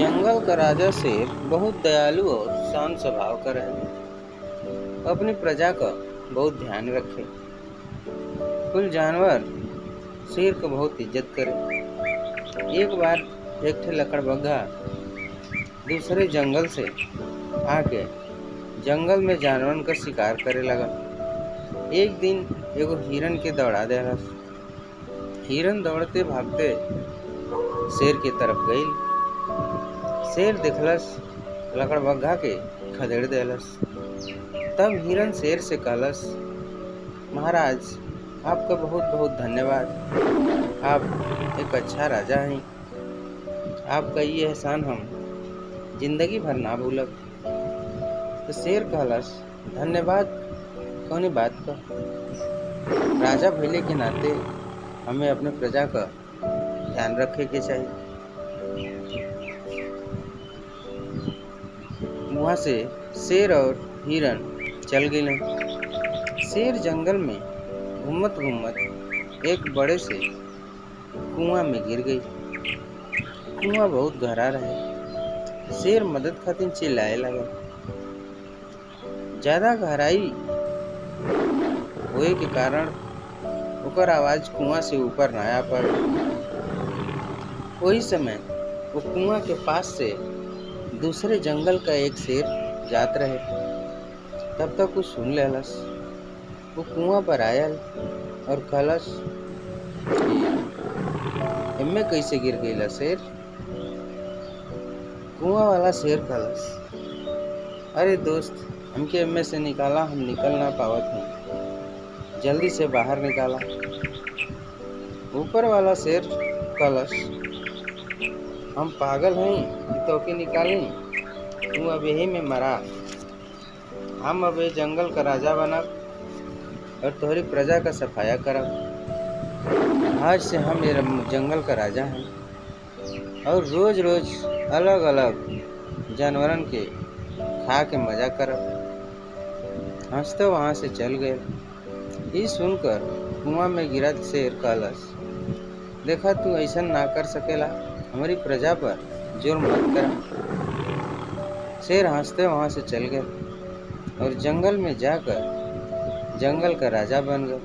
जंगल का राजा शेर बहुत दयालु और शांत स्वभाव का रहे। अपनी प्रजा का बहुत ध्यान रखे। कुल जानवर शेर को बहुत इज्जत करे। एक बार एक ठे लकड़बग्घा दूसरे जंगल से आके जंगल में जानवरन का शिकार करे लगा। एक दिन एगो हिरन के दौड़ा देहलस। हिरन दौड़ते भागते शेर के तरफ गईल। शेर देखलस लकड़बग्घा के खदेड़ देलस। तब हिरन शेर से कहलस, महाराज, आपका बहुत बहुत धन्यवाद। आप एक अच्छा राजा हैं। आपका ये एहसान हम जिंदगी भर ना भूलब। तो शेर कहलस, धन्यवाद कौनी बात का। राजा भइले के नाते हमें अपने प्रजा का ध्यान रखे के चाहिए। वहाँ से शेर और हिरन चल गए। शेर जंगल में घूमत घूमत एक बड़े से कुआं में गिर गई। कुआं बहुत गहरा रहे। शेर मदद खातिर चिल्लाए लगा। ज्यादा गहराई होए के कारण ओकर आवाज कुआं से ऊपर ना आ पाए। वही समय वो कुआं के पास से दूसरे जंगल का एक शेर जात रहे। तब तक वो सुन लेलस। वो कुआं पर आयल और कहलस कि एम्मे कैसे गिर गईला शेर। कुआं वाला शेर कहलस, अरे दोस्त, हमके एम्मे से निकाला, हम निकल ना पावत हूँ, जल्दी से बाहर निकाला। ऊपर वाला शेर कहलस, हम पागल हैं कि तोके निकाली, तू अब यही में मरा। हम अब ये जंगल का राजा बनब और तोहरी प्रजा का सफाया करब। आज से हम ये जंगल का राजा हैं और रोज रोज अलग अलग जानवरन के खा के मजा करब। हंसते वहां से चल गए। ये सुनकर कुआं में गिरा शेर कहलस, देखा, तू ऐसा ना कर सकेला, हमारी प्रजा पर जुर्म मत कर। शेर हंसते वहां से चल गए और जंगल में जाकर जंगल का राजा बन गए।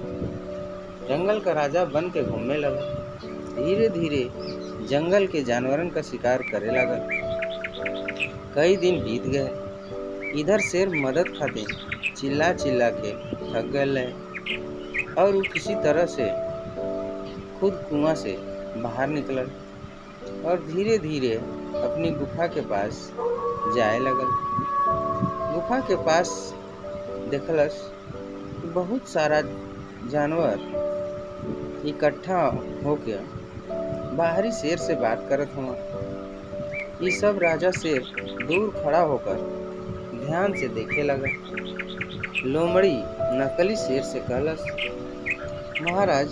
जंगल का राजा बन के घूमने लगा। धीरे धीरे जंगल के जानवरन का शिकार करे लगा। कई दिन बीत गए। इधर शेर मदद खातिर चिल्ला चिल्ला के थक गए और वो किसी तरह से खुद कुआं से बाहर निकलल और धीरे धीरे अपनी गुफा के पास जाए लगल। गुफा के पास देखलस बहुत सारा जानवर इकट्ठा होके बाहरी शेर से बात करत हुआ। ये सब राजा शेर दूर खड़ा होकर ध्यान से देखे लगा। लोमड़ी नकली शेर से कहलस, महाराज,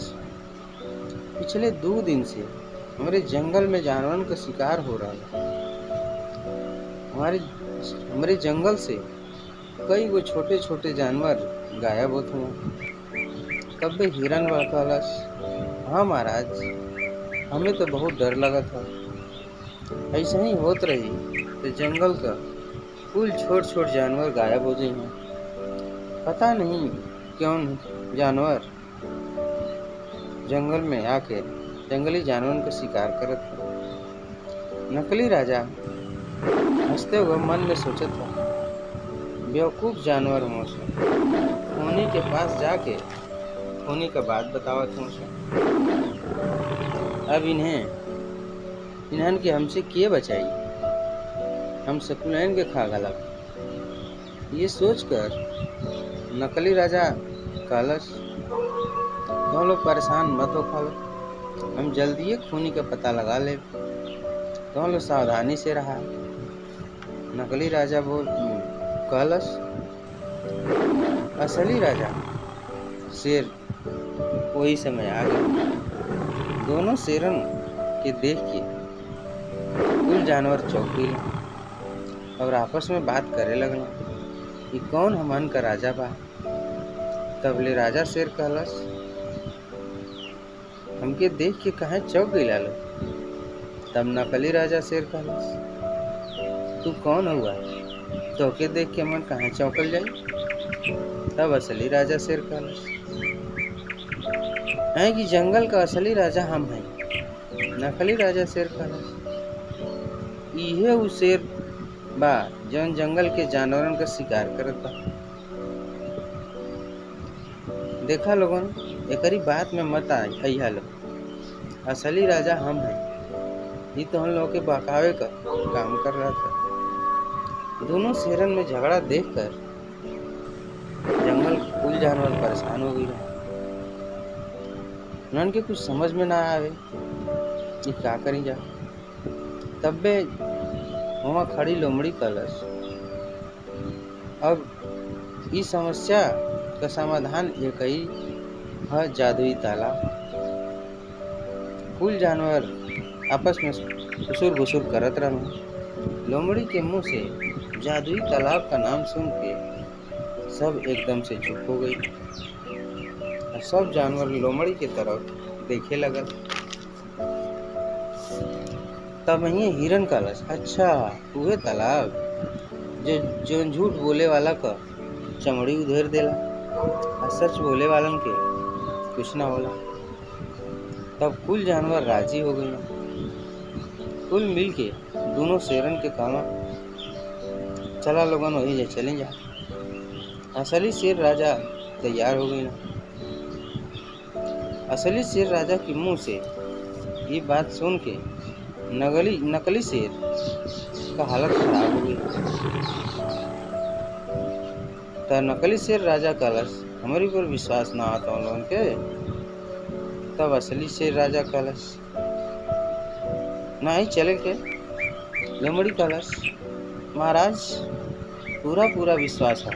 पिछले 2 दिन से हमारे जंगल में जानवरों का शिकार हो रहा है। हमारे जंगल से कई वो छोटे छोटे जानवर गायब होते हैं। तब भी हिरन कहलस, हाँ महाराज, हमें तो बहुत डर लगा था। ऐसा ही होत रही तो जंगल का कुल छोट छोट जानवर गायब हो जाएंगे। पता नहीं क्यों जानवर जंगल में आके जंगली जानवरों का शिकार करत था। नकली राजा हंसते हुए मन में सोचत था, बेवकूफ जानवर हूँ से, खूनी के पास जाके खूनी का बात बतावत हूँ से। अब इन्हन के हमसे किए बचाई, हम सकुलैन के खा गलब। ये सोचकर नकली राजा कहलस, तुम लोग परेशान मत हो खालो, हम जल्दी खूनी का पता लगा ले, तुम लोग सावधानी से रहा। नकली राजा कहलस, असली राजा शेर वही समय आ गया। दोनों शेरन के देख के कुल जानवर चौंक गए और आपस में बात करे लगल कि कौन हमन का राजा बा। तबले राजा शेर कहलस, हमके देख के कहे चौंक गइला लो। तब नकली राजा शेर कहलस, तू कौन हुआ? तोके देख के मन कहाँ चौंकल जाई? तब असली राजा शेर कहलस, है कि जंगल का असली राजा हम हैं। नकली राजा शेर कहलस, इहे उ शेर बा जौन जंगल के जानवरन का शिकार करत बा। देखा लोगन, एकरी बात में मत अइहा लोग। असली राजा हम हैं। ये तो हम लोग के बहकावे का काम कर रहा था। दोनों शेरन में झगड़ा देखकर जंगल के कुल जानवर परेशान हो गई रहे। उन्हन के कुछ समझ में ना आवे कि का करी जा। तब्बे वहाँ खड़ी लोमड़ी कहलस, अब इस समस्या का समाधान एक ही है, जादुई तालाब। कुल जानवर आपस में फुसुर भुसुर करत रहन। लोमड़ी के मुंह से जादुई तालाब का नाम सुन के सब एकदम से चुप हो गई और सब जानवर लोमड़ी के तरफ देखे लगल। तब वहीं हिरन कहलस, अच्छा उहे तालाब जो झूठ बोले वाला का चमड़ी उधेर देला और सच बोले वालन के कुछ ना होला। तब कुल जानवर राजी हो गई। कुल मिल के दोनों शेरन के कहना, चला लोगन वही जा चले जा। असली शेर राजा तैयार हो गई। असली शेर राजा के मुंह से ये बात सुन के नकली शेर का हालत खराब हो गई। तो नकली शेर राजा कहलस, हमारी पर विश्वास ना आता उन लोगन के। तब असली शेर राजा कहलस, नहीं चले के। लोमड़ी कहलस, महाराज पूरा विश्वास है,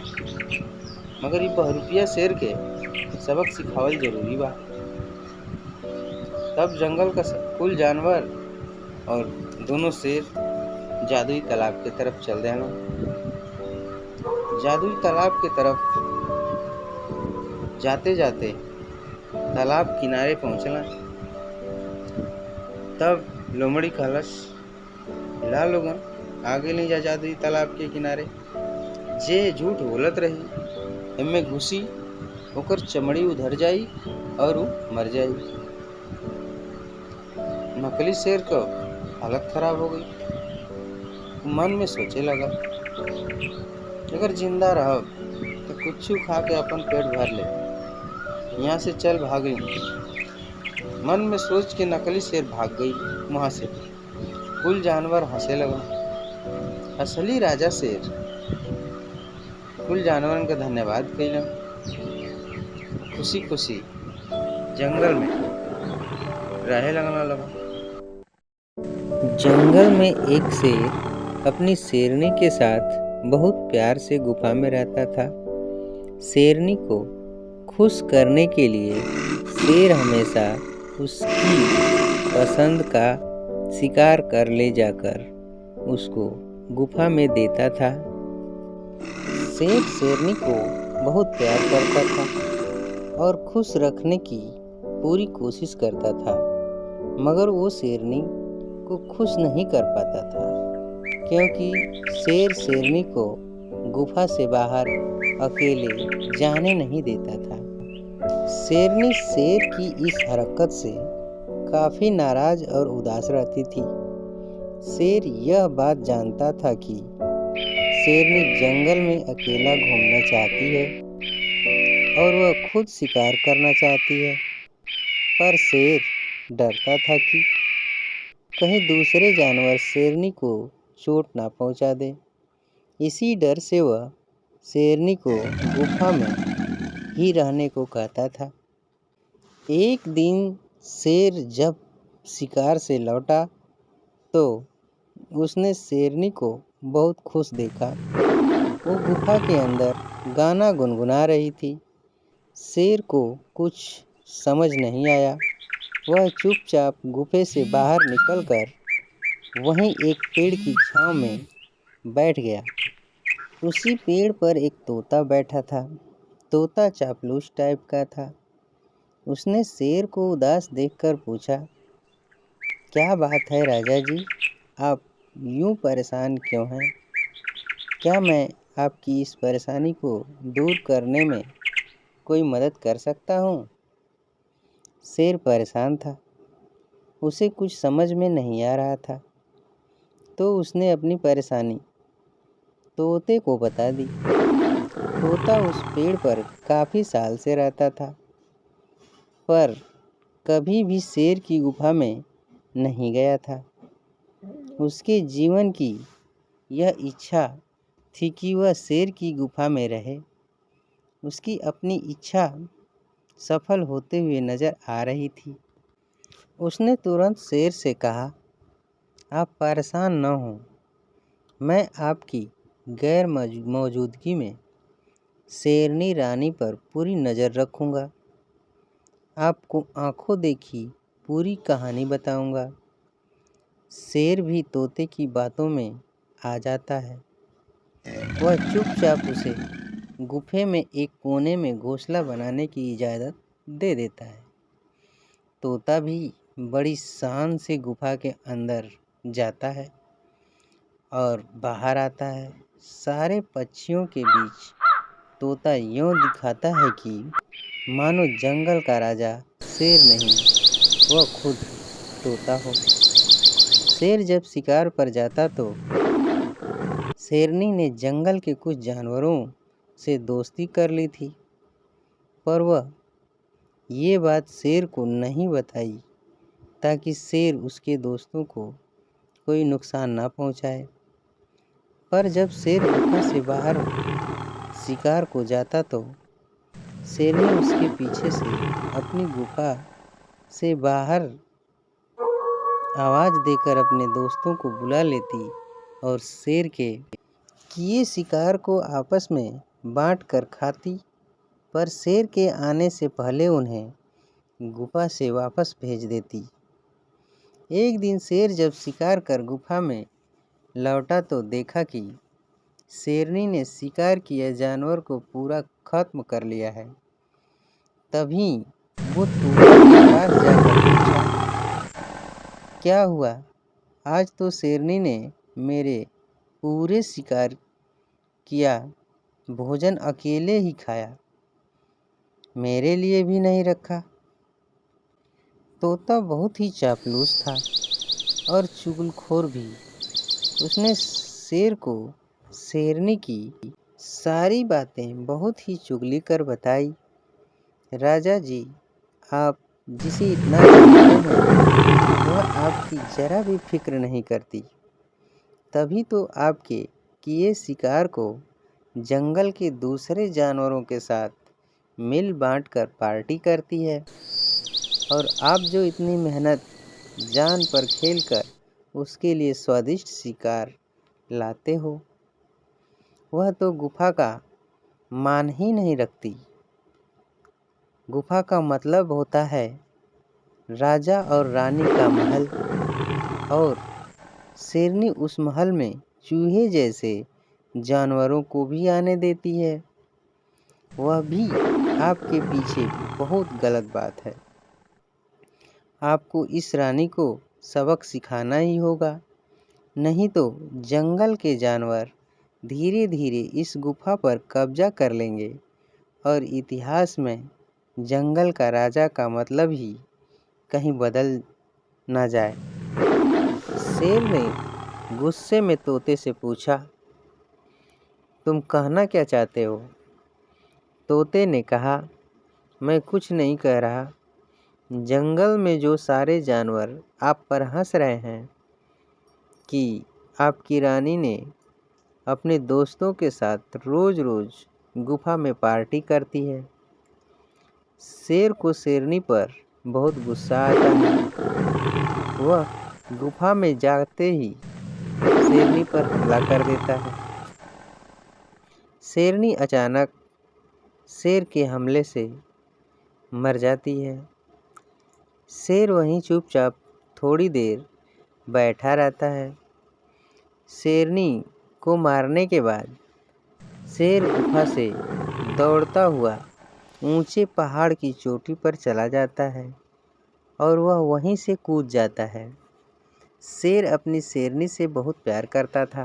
मगर ये बहरूपिया शेर के सबक सिखावल जरूरी बा। तब जंगल का कुल जानवर और दोनों शेर जादुई तालाब की तरफ चल देना। जादुई तालाब की तरफ जाते जाते तालाब किनारे पहुंचला। तब लोमड़ी कहलस, ला लोगन आगे नहीं जा जादुई तालाब के किनारे। जे झूठ बोलत रही इनमें घुसी ओकर चमड़ी उधर जाई और वो मर जाई। नकली शेर को हालत खराब हो गई। मन में सोचे लगा, अगर जिंदा रहो तो कुछ खा के अपन पेट भर ले, यहाँ से चल भागी। मन में सोच के नकली शेर भाग गई वहां से। कुल जानवर हंसे लगा। असली राजा शेर कुल जानवरन का धन्यवाद कैला। खुशी खुशी जंगल में रहे लगा। जंगल में एक शेर अपनी शेरनी के साथ बहुत प्यार से गुफा में रहता था। शेरनी को खुश करने के लिए शेर हमेशा उसकी पसंद का शिकार कर ले जाकर उसको गुफा में देता था। शेर शेरनी को बहुत प्यार करता था और खुश रखने की पूरी कोशिश करता था, मगर वो शेरनी को खुश नहीं कर पाता था, क्योंकि शेर शेरनी को गुफा से बाहर अकेले जाने नहीं देता था। शेरनी शेर की इस हरकत से काफी नाराज और उदास रहती थी। शेर यह बात जानता था कि शेरनी जंगल में अकेला घूमना चाहती है और वह खुद शिकार करना चाहती है, पर शेर डरता था कि कहीं दूसरे जानवर शेरनी को चोट ना पहुंचा दे। इसी डर से वह शेरनी को गुफा में ही रहने को कहता था। एक दिन शेर जब शिकार से लौटा तो उसने शेरनी को बहुत खुश देखा। वो गुफा के अंदर गाना गुनगुना रही थी। शेर को कुछ समझ नहीं आया। वह चुपचाप गुफे से बाहर निकलकर वहीं एक पेड़ की छांव में बैठ गया। उसी पेड़ पर एक तोता बैठा था। तोता चापलूस टाइप का था। उसने शेर को उदास देखकर पूछा, क्या बात है राजा जी, आप यूं परेशान क्यों हैं? क्या मैं आपकी इस परेशानी को दूर करने में कोई मदद कर सकता हूँ? शेर परेशान था। उसे कुछ समझ में नहीं आ रहा था, तो उसने अपनी परेशानी तोते को बता दी। तोता उस पेड़ पर काफ़ी साल से रहता था, पर कभी भी शेर की गुफा में नहीं गया था। उसके जीवन की यह इच्छा थी कि वह शेर की गुफा में रहे। उसकी अपनी इच्छा सफल होते हुए नजर आ रही थी। उसने तुरंत शेर से कहा, आप परेशान न हो, मैं आपकी गैर मौजूदगी में शेरनी रानी पर पूरी नज़र रखूँगा। आपको आंखों देखी पूरी कहानी बताऊँगा। शेर भी तोते की बातों में आ जाता है। वह चुपचाप उसे गुफे में एक कोने में घोंसला बनाने की इजाज़त दे देता है। तोता भी बड़ी शान से गुफा के अंदर जाता है और बाहर आता है। सारे पक्षियों के बीच तोता यूं दिखाता है कि मानो जंगल का राजा शेर नहीं, वह खुद तोता हो। शेर जब शिकार पर जाता तो शेरनी ने जंगल के कुछ जानवरों से दोस्ती कर ली थी, पर वह ये बात शेर को नहीं बताई ताकि शेर उसके दोस्तों को कोई नुकसान ना पहुंचाए। पर जब शेर गुफा से बाहर शिकार को जाता तो शेरनी उसके पीछे से अपनी गुफा से बाहर आवाज़ देकर अपने दोस्तों को बुला लेती और शेर के किए शिकार को आपस में बांट कर खाती। पर शेर के आने से पहले उन्हें गुफा से वापस भेज देती। एक दिन शेर जब शिकार कर गुफा में लौटा तो देखा कि शेरनी ने शिकार किए जानवर को पूरा खत्म कर लिया है। तभी वो तोता के पास जाकर पूछा, क्या हुआ? आज तो शेरनी ने मेरे पूरे शिकार किया भोजन अकेले ही खाया, मेरे लिए भी नहीं रखा। तोता बहुत ही चापलूस था और चुगलखोर भी। उसने शेर को शेरनी की सारी बातें बहुत ही चुगली कर बताई। राजा जी, आप जिसे इतना जानते हैं वह आपकी जरा भी फिक्र नहीं करती, तभी तो आपके किए शिकार को जंगल के दूसरे जानवरों के साथ मिल बांट कर पार्टी करती है, और आप जो इतनी मेहनत जान पर खेल कर उसके लिए स्वादिष्ट शिकार लाते हो, वह तो गुफा का मान ही नहीं रखती। गुफा का मतलब होता है राजा और रानी का महल, और शेरनी उस महल में चूहे जैसे जानवरों को भी आने देती है। वह भी आपके पीछे बहुत गलत बात है। आपको इस रानी को सबक सिखाना ही होगा, नहीं तो जंगल के जानवर धीरे धीरे इस गुफा पर कब्जा कर लेंगे और इतिहास में जंगल का राजा का मतलब ही कहीं बदल ना जाए। शेर ने गुस्से में तोते से पूछा, तुम कहना क्या चाहते हो? तोते ने कहा, मैं कुछ नहीं कह रहा। जंगल में जो सारे जानवर आप पर हंस रहे हैं कि आपकी रानी ने अपने दोस्तों के साथ रोज रोज गुफा में पार्टी करती है। शेर को शेरनी पर बहुत गुस्सा आता है। वह गुफा में जाते ही शेरनी पर हमला कर देता है। शेरनी अचानक शेर के हमले से मर जाती है। शेर वहीं चुपचाप थोड़ी देर बैठा रहता है। शेरनी को मारने के बाद शेर गुफा से दौड़ता हुआ ऊंचे पहाड़ की चोटी पर चला जाता है और वह वहीं से कूद जाता है। शेर अपनी शेरनी से बहुत प्यार करता था,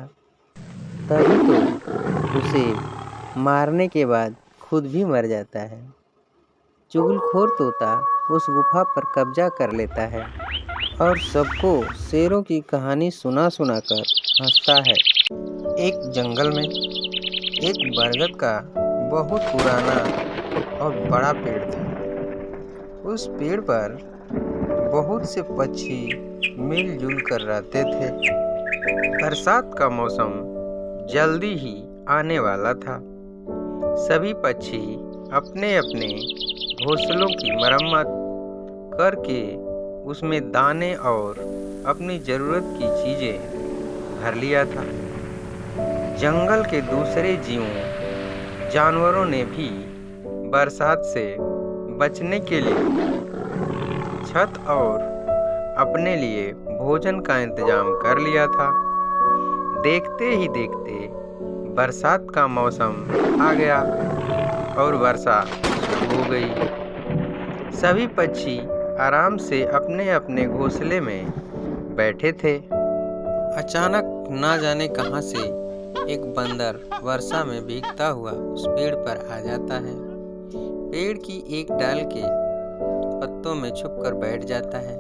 तभी तो उसे मारने के बाद खुद भी मर जाता है। चुगलखोर तोता उस गुफा पर कब्जा कर लेता है और सबको शेरों की कहानी सुना सुना कर हंसता है। एक जंगल में एक बरगद का बहुत पुराना और बड़ा पेड़ था। उस पेड़ पर बहुत से पक्षी मिलजुल कर रहते थे। बरसात का मौसम जल्दी ही आने वाला था। सभी पक्षी अपने अपने घोंसलों की मरम्मत करके उसमें दाने और अपनी ज़रूरत की चीज़ें भर लिया था। जंगल के दूसरे जानवरों ने भी बरसात से बचने के लिए छत और अपने लिए भोजन का इंतजाम कर लिया था। देखते ही देखते बरसात का मौसम आ गया और वर्षा शुरू हो गई। सभी पक्षी आराम से अपने अपने घोंसले में बैठे थे। अचानक ना जाने कहां से एक बंदर वर्षा में भीगता हुआ उस पेड़ पर आ जाता है। पेड़ की एक डाल के पत्तों में छुपकर बैठ जाता है।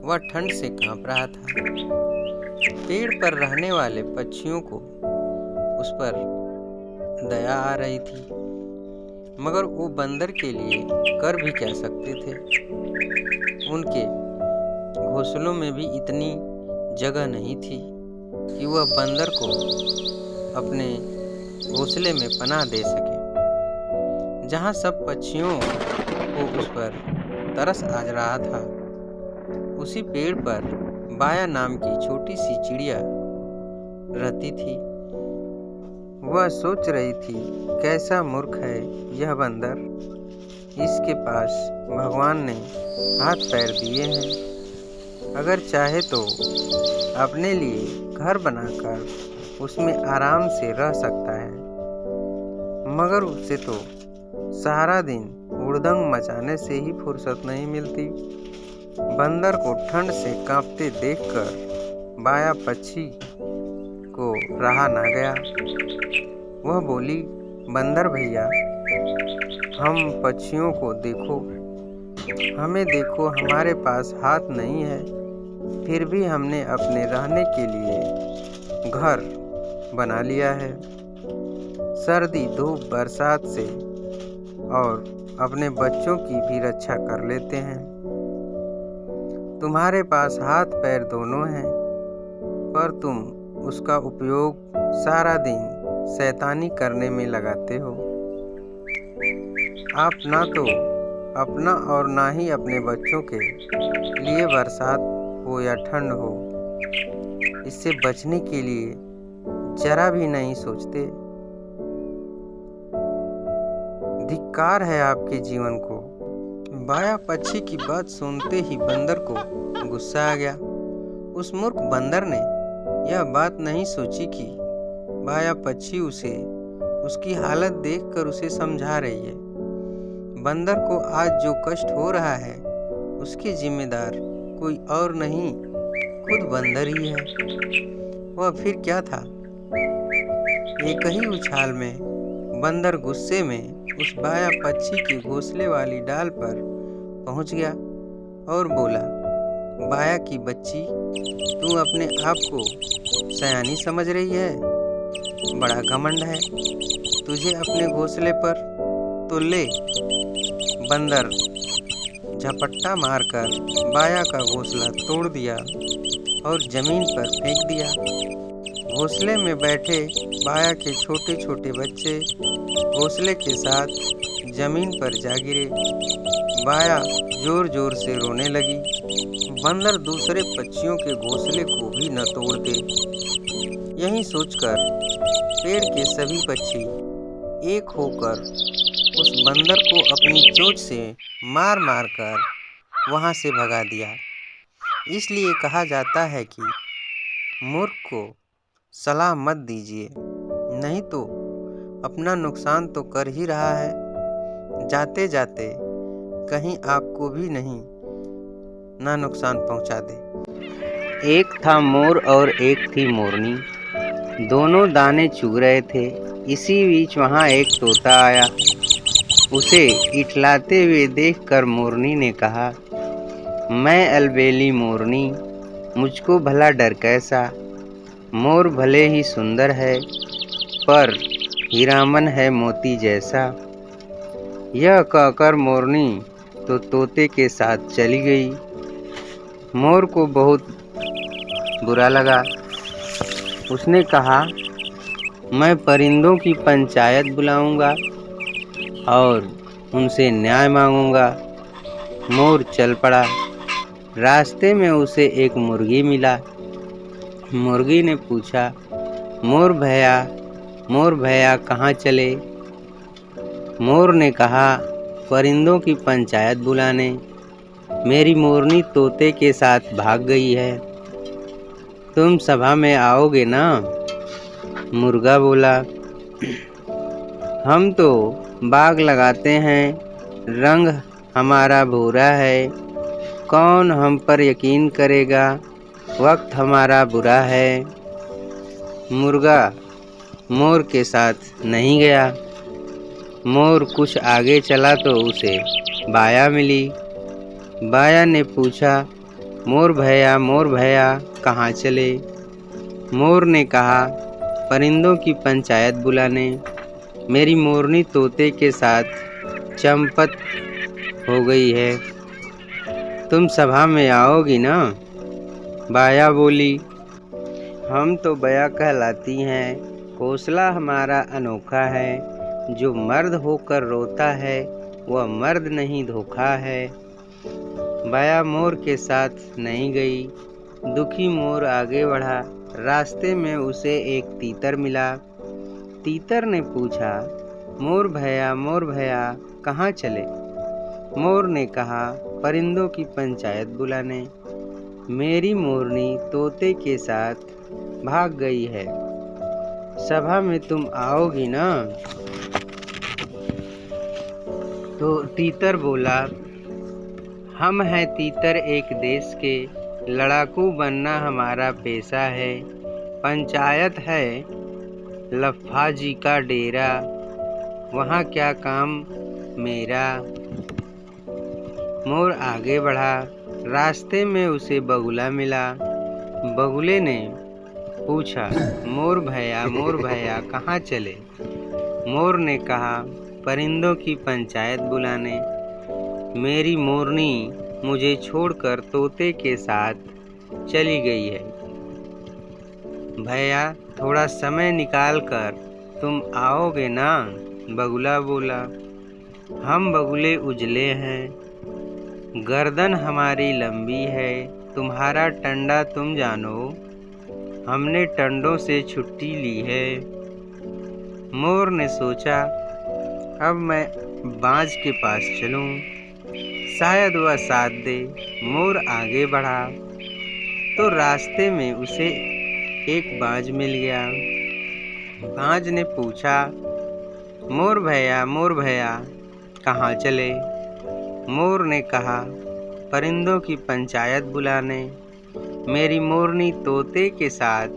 वह ठंड से कांप रहा था। पेड़ पर रहने वाले पक्षियों को उस पर दया आ रही थी, मगर वो बंदर के लिए कर भी क्या सकते थे। उनके घोंसलों में भी इतनी जगह नहीं थी कि वह बंदर को अपने घोंसले में पनाह दे सके। जहाँ सब पक्षियों को उस पर तरस आ रहा था, उसी पेड़ पर बाया नाम की छोटी सी चिड़िया रहती थी। वह सोच रही थी, कैसा मूर्ख है यह बंदर। इसके पास भगवान ने हाथ पैर दिए हैं। अगर चाहे तो अपने लिए घर बनाकर उसमें आराम से रह सकता है, मगर उसे तो सारा दिन हुड़दंग मचाने से ही फुर्सत नहीं मिलती। बंदर को ठंड से कांपते देखकर बाया पक्षी को रहा ना गया। वह बोली, बंदर भैया, हम पक्षियों को देखो, हमें देखो, हमारे पास हाथ नहीं है, फिर भी हमने अपने रहने के लिए घर बना लिया है। सर्दी, धूप, बरसात से और अपने बच्चों की भी रक्षा कर लेते हैं। तुम्हारे पास हाथ पैर दोनों हैं, पर तुम उसका उपयोग सारा दिन शैतानी करने में लगाते हो। आप ना तो अपना और ना ही अपने बच्चों के लिए बरसात हो या ठंड हो, इससे बचने के लिए जरा भी नहीं सोचते। धिक्कार है आपके जीवन को। बाया पक्षी की बात सुनते ही बंदर को गुस्सा आ गया। उस मूर्ख बंदर ने यह बात नहीं सोची कि बाया पक्षी उसे उसकी हालत देखकर उसे समझा रही है। बंदर को आज जो कष्ट हो रहा है, उसके जिम्मेदार कोई और नहीं, खुद बंदर ही है। वह फिर क्या था, एक ही उछाल में बंदर गुस्से में उस बाया पक्षी के घोंसले वाली डाल पर पहुंच गया और बोला, बाया की बच्ची, तू अपने आप को सयानी समझ रही है? बड़ा घमंड है तुझे अपने घोंसले पर, तो ले। बंदर झपट्टा मारकर बाया का घोंसला तोड़ दिया और जमीन पर फेंक दिया। घोंसले में बैठे बाया के छोटे छोटे बच्चे घोंसले के साथ जमीन पर जा गिरे। बाया जोर जोर से रोने लगी। बंदर दूसरे पक्षियों के घोंसले को भी न तोड़ दे। यही सोचकर पेड़ के सभी पक्षी एक होकर उस बंदर को अपनी चोंच से मार मार कर वहाँ से भगा दिया। इसलिए कहा जाता है कि मूर्ख को सलाह मत दीजिए, नहीं तो अपना नुकसान तो कर ही रहा है। जाते जाते कहीं आपको भी नहीं ना नुकसान पहुंचा दे। एक था मोर और एक थी मोरनी। दोनों दाने चुग रहे थे। इसी बीच वहाँ एक तोता आया। उसे इठलाते हुए देखकर मोरनी ने कहा, मैं अलबेली मोरनी, मुझको भला डर कैसा। मोर भले ही सुंदर है, पर हीरामन है मोती जैसा। यह कहकर मोरनी तो तोते के साथ चली गई। मोर को बहुत बुरा लगा। उसने कहा, मैं परिंदों की पंचायत बुलाऊंगा और उनसे न्याय मांगूंगा। मोर चल पड़ा। रास्ते में उसे एक मुर्गी मिला। मुर्गी ने पूछा, मोर भैया कहाँ चले? मोर ने कहा, परिंदों की पंचायत बुलाने। मेरी मोरनी तोते के साथ भाग गई है। तुम सभा में आओगे ना? मुर्गा बोला, हम तो बाग लगाते हैं, रंग हमारा भूरा है। कौन हम पर यकीन करेगा? वक्त हमारा बुरा है। मुर्गा मोर के साथ नहीं गया। मोर कुछ आगे चला तो उसे बाया मिली। बाया ने पूछा, मोर भैया कहाँ चले? मोर ने कहा, परिंदों की पंचायत बुलाने। मेरी मोरनी तोते के साथ चंपत हो गई है। तुम सभा में आओगी ना? बाया बोली, हम तो बया कहलाती हैं। हौसला हमारा अनोखा है। जो मर्द होकर रोता है, वह मर्द नहीं धोखा है। बाया मोर के साथ नहीं गई। दुखी मोर आगे बढ़ा। रास्ते में उसे एक तीतर मिला। तीतर ने पूछा, मोर भैया कहाँ चले? मोर ने कहा, परिंदों की पंचायत बुलाने। मेरी मोरनी तोते के साथ भाग गई है। सभा में तुम आओगी ना? तो तीतर बोला, हम हैं तीतर एक देश के, लड़ाकू बनना हमारा पेशा है। पंचायत है लफ्फा जी का डेरा, वहाँ क्या काम मेरा। मोर आगे बढ़ा। रास्ते में उसे बगुला मिला। बगुले ने पूछा, मोर भैया कहाँ चले? मोर ने कहा, परिंदों की पंचायत बुलाने। मेरी मोरनी मुझे छोड़कर तोते के साथ चली गई है। भैया थोड़ा समय निकाल कर तुम आओगे ना? बगुला बोला, हम बगुले उजले हैं, गर्दन हमारी लंबी है। तुम्हारा टंडा तुम जानो, हमने टंडों से छुट्टी ली है। मोर ने सोचा, अब मैं बाज के पास चलूं, शायद वह साथ दे। मोर आगे बढ़ा तो रास्ते में उसे एक बाज मिल गया। बाज ने पूछा, मोर भैया कहाँ चले? मोर ने कहा, परिंदों की पंचायत बुलाने। मेरी मोरनी तोते के साथ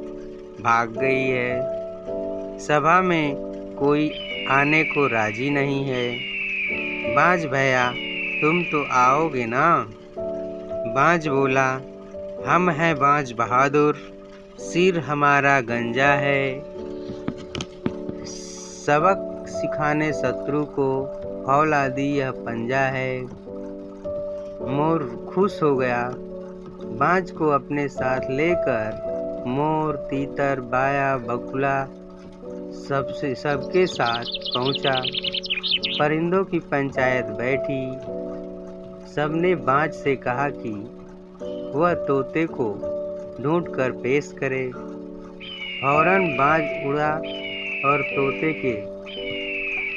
भाग गई है। सभा में कोई आने को राजी नहीं है। बाज भैया तुम तो आओगे ना? बाज बोला, हम हैं बाज बहादुर, सिर हमारा गंजा है। सबक सिखाने शत्रु को, फौलादी यह पंजा है। मोर खुश हो गया। बाज को अपने साथ लेकर मोर, तीतर, बाया, बगुला सबके साथ पहुंचा। परिंदों की पंचायत बैठी। सबने बाज से कहा कि वह तोते को ढूंढकर पेश करे। फौरन बाज उड़ा और तोते के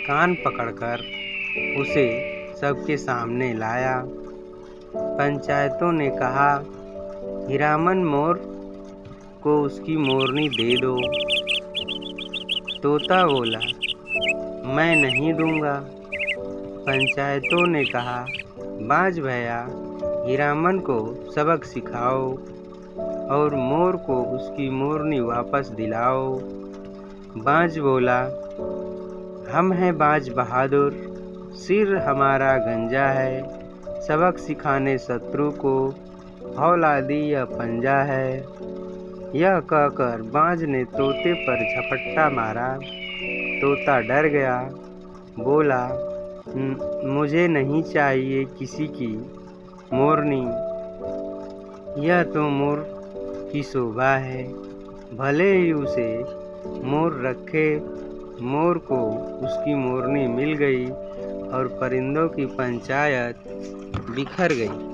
कान पकड़कर उसे सबके सामने लाया। पंचायतों ने कहा, हीरामन मोर को उसकी मोरनी दे दो। तोता बोला, मैं नहीं दूंगा। पंचायतों ने कहा, बाज भैया हीरामन को सबक सिखाओ और मोर को उसकी मोरनी वापस दिलाओ। बाज बोला, हम हैं बाज बहादुर, सिर हमारा गंजा है, सबक सिखाने शत्रु को, फौलादी यह पंजा है। यह कहकर बाज ने तोते पर झपट्टा मारा। तोता डर गया, बोला, मुझे नहीं चाहिए किसी की मोरनी, यह तो मोर की शोभा है। भले ही उसे मोर रखे। मोर को उसकी मोरनी मिल गई और परिंदों की पंचायत बिखर गई।